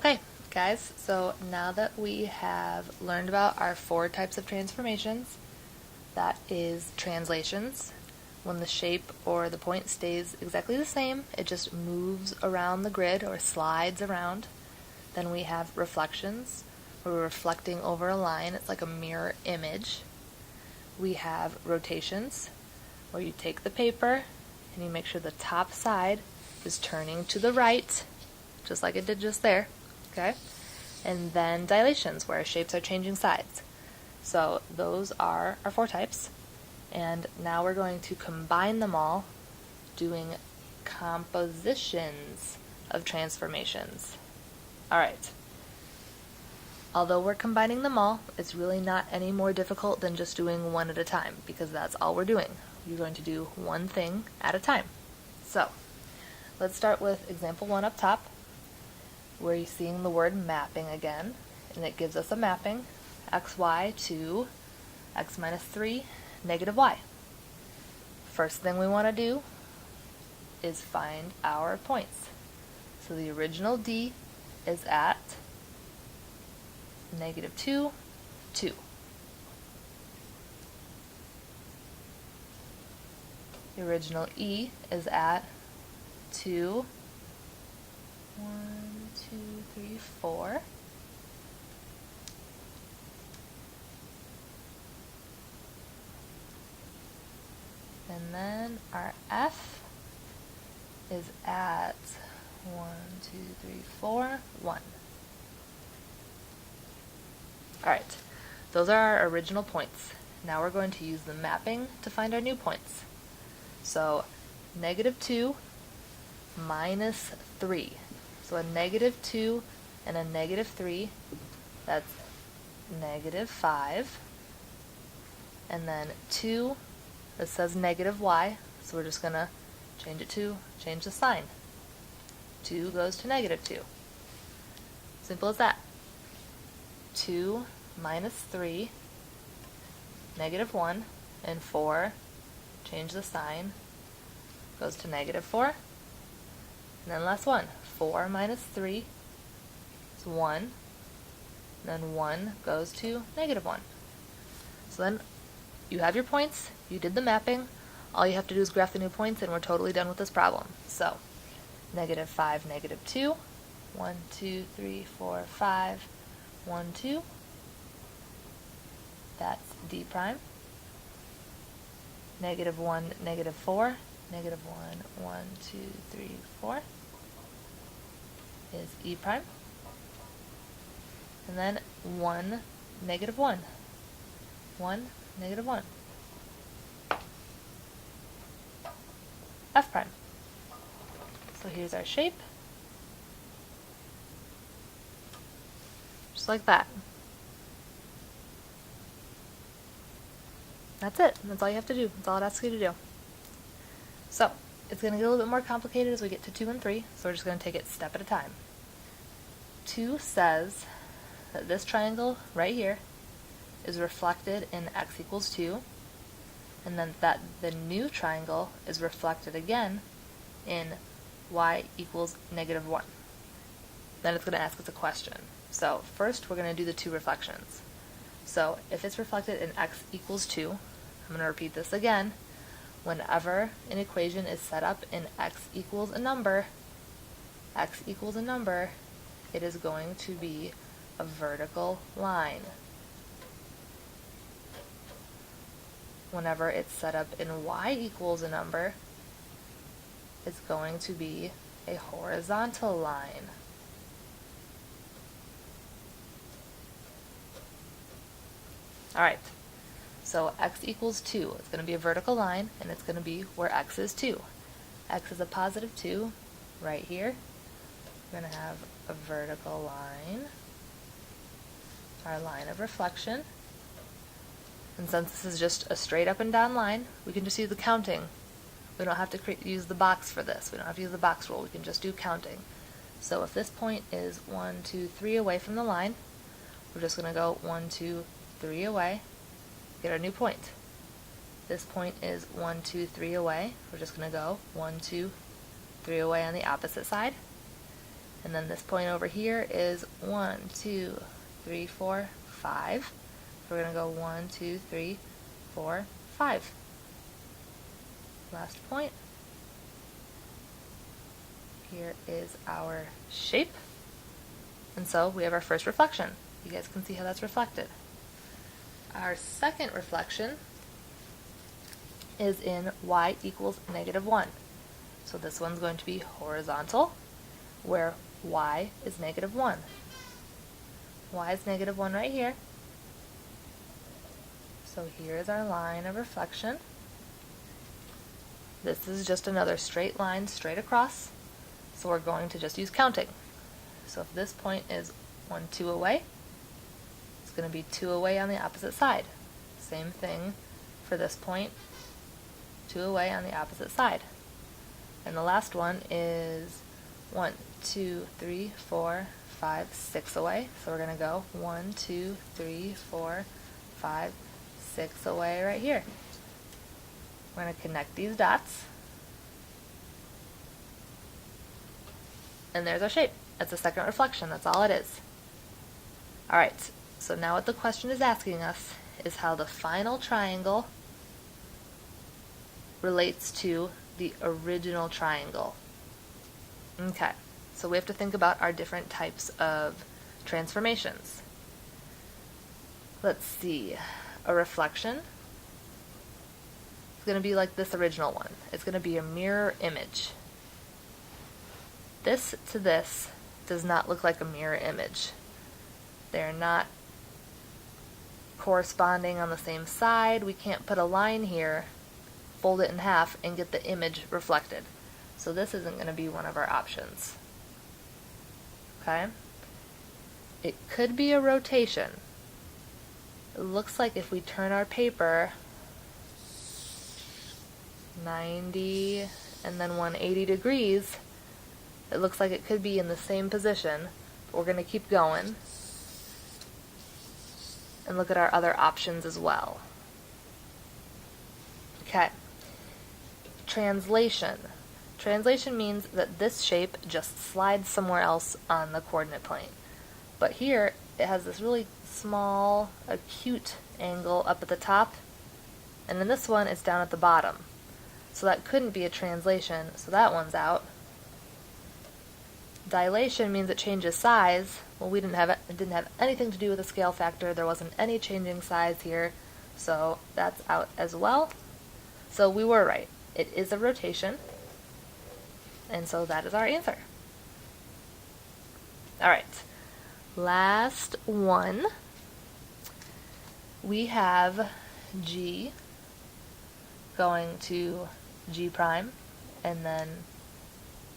Okay, guys, so now that we have learned about our 4 types of transformations, that is translations. When the shape or the point stays exactly the same, it just moves around the grid or slides around. Then we have reflections, where we're reflecting over a line. It's like a mirror image. We have rotations, where you take the paper and you make sure the top side is turning to the right, just like it did just there. Okay? And then dilations, where shapes are changing sides. So those are our 4 types. And now we're going to combine them all, doing compositions of transformations. Alright. Although we're combining them all, it's really not any more difficult than just doing one at a time, because that's all we're doing. You're going to do one thing at a time. So, let's start with example 1 up top, where you're seeing the word mapping again, and it gives us a mapping, xy to x minus 3, negative y. First thing we want to do is find our points. So the original D is at negative 2, 2. The original E is at 2, 1, 2, 3, 4. And then our F is at 1, 2, 3, 4, 1. Alright, those are our original points. Now we're going to use the mapping to find our new points. So, negative 2 minus 3. So a negative 2 and a negative 3, that's negative 5. And then 2, this says negative y, so we're just going to change the sign. 2 goes to negative 2. Simple as that. 2 minus 3, negative 1, and 4, change the sign, goes to negative 4. And then last one, 4 minus 3 is 1, and then 1 goes to negative 1. So then you have your points, you did the mapping, all you have to do is graph the new points and we're totally done with this problem. So, negative 5, negative 2, 1, 2, 3, 4, 5, 1, 2, that's D prime. Negative 1, negative 4, negative 1, 1, 2, 3, 4 is E prime. And then 1, negative 1. 1, negative 1. F prime. So here's our shape. Just like that. That's it. That's all you have to do. That's all it asks you to do. So, it's going to get a little bit more complicated as we get to 2 and 3, so we're just going to take it step at a time. 2 says that this triangle right here is reflected in x equals 2, and then that the new triangle is reflected again in y equals negative 1. Then it's going to ask us a question. So first we're going to do the 2 reflections. So if it's reflected in x equals 2, I'm going to repeat this again. Whenever an equation is set up in x equals a number, it is going to be a vertical line. Whenever it's set up in y equals a number, it's going to be a horizontal line. Alright, so x equals 2. It's going to be a vertical line, and it's going to be where x is 2. X is a positive 2 right here. We're going to have a vertical line, our line of reflection. And since this is just a straight up and down line, we can just use the counting. We don't have to use the box for this. We don't have to use the box rule. We can just do counting. So if this point is 1, 2, 3 away from the line, we're just going to go 1, 2, 3 away, get our new point. This point is 1, 2, 3 away. We're just going to go 1, 2, 3 away on the opposite side. And then this point over here is 1, 2, 3, 4, 5. We're going to go 1, 2, 3, 4, 5. Last point. Here is our shape. And so we have our first reflection. You guys can see how that's reflected. Our second reflection is in y equals -1. So this one's going to be horizontal, where y is -1. Y is -1 right here. So here is our line of reflection. This is just another straight line straight across, so we're going to just use counting. So if this point is 1, 2 away, it's going to be 2 away on the opposite side. Same thing for this point, 2 away on the opposite side. And the last one is 1, 2, 3, 4, 5, 6 away. So we're going to go 1, 2, 3, 4, 5, 6 away right here. We're going to connect these dots. And there's our shape. That's a second reflection. That's all it is. Alright, so now what the question is asking us is how the final triangle relates to the original triangle. Okay, so we have to think about our different types of transformations. Let's see. A reflection is going to be like this original one. It's going to be a mirror image. This to this does not look like a mirror image. They're not corresponding on the same side. We can't put a line here, fold it in half, and get the image reflected. So this isn't going to be one of our options. Okay? It could be a rotation. It looks like if we turn our paper 90 and then 180 degrees, it looks like it could be in the same position. But we're going to keep going and look at our other options as well. Okay. Translation. Translation means that this shape just slides somewhere else on the coordinate plane. But here, it has this really small, acute angle up at the top, and then this one is down at the bottom. So that couldn't be a translation, so that one's out. Dilation means it changes size. Well, it didn't have anything to do with the scale factor. There wasn't any changing size here, so that's out as well. So we were right. It is a rotation, and so that is our answer. Alright, last one. We have G going to G prime, and then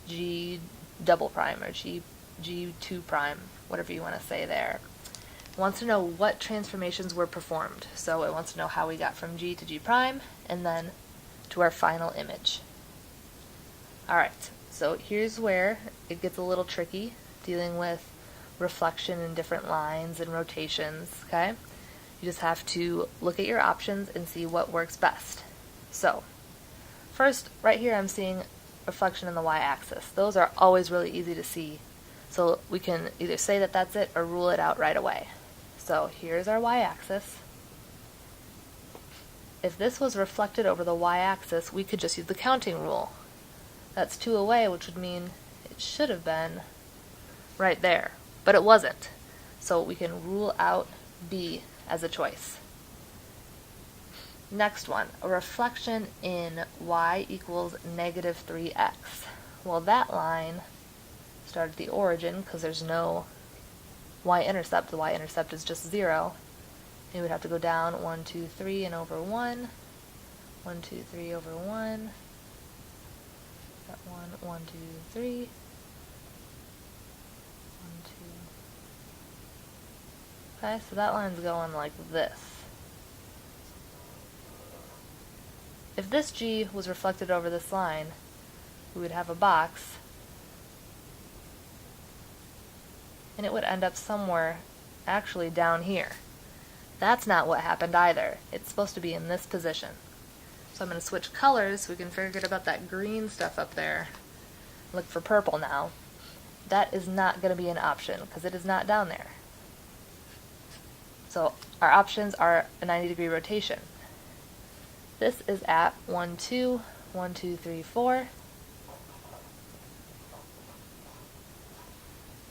G double prime, or G2 prime, whatever you want to say there. It wants to know what transformations were performed. So it wants to know how we got from G to G prime, and then to our final image. Alright, so here's where it gets a little tricky, dealing with reflection in different lines and rotations, okay? You just have to look at your options and see what works best. So, first, right here I'm seeing reflection in the y-axis. Those are always really easy to see. So we can either say that that's it or rule it out right away. So here's our y-axis. If this was reflected over the y-axis, we could just use the counting rule. That's 2 away, which would mean it should have been right there, but it wasn't. So we can rule out B as a choice. Next one, a reflection in y equals -3x. Well, that line started at the origin because there's no y-intercept. The y-intercept is just 0. You would have to go down 1, 2, 3 and over 1. 1, 2, 3 over 1. That 1, 1, 2, 3. 1, 2. Okay, so that line's going like this. If this G was reflected over this line, we would have a box, and it would end up somewhere actually down here. That's not what happened either. It's supposed to be in this position. So I'm going to switch colors so we can forget about that green stuff up there. Look for purple now. that is not going to be an option because it is not down there. So our options are a 90-degree rotation. This is at 1, 2, 1, 2, 3, 4.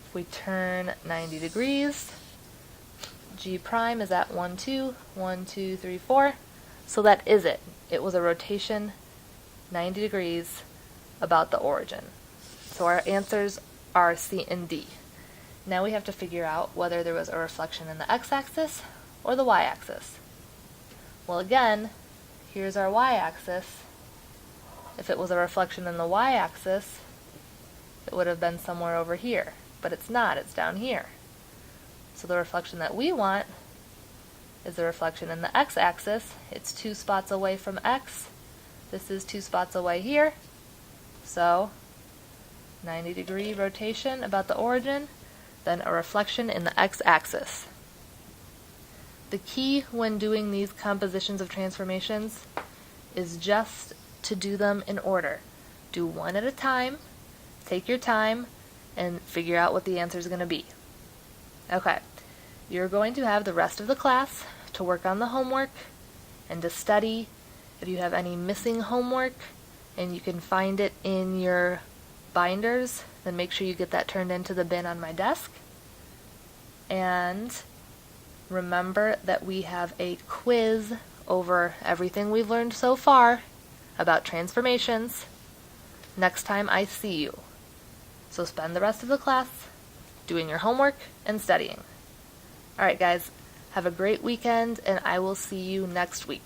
If we turn 90 degrees, G prime is at 1, 2, 1, 2, 3, 4. So that is it. It was a rotation 90 degrees about the origin. So our answers are C and D. Now we have to figure out whether there was a reflection in the x-axis or the y-axis. Well, again, here's our y-axis. If it was a reflection in the y-axis, it would have been somewhere over here, but it's not, it's down here. So the reflection that we want is the reflection in the x-axis. It's 2 spots away from x. This is 2 spots away here. So 90-degree rotation about the origin, then a reflection in the x-axis. The key when doing these compositions of transformations is just to do them in order. Do one at a time, take your time, and figure out what the answer is going to be. Okay, you're going to have the rest of the class to work on the homework and to study. If you have any missing homework and you can find it in your binders, then make sure you get that turned into the bin on my desk. And remember that we have a quiz over everything we've learned so far about transformations next time I see you. So spend the rest of the class doing your homework and studying. Alright guys, have a great weekend and I will see you next week.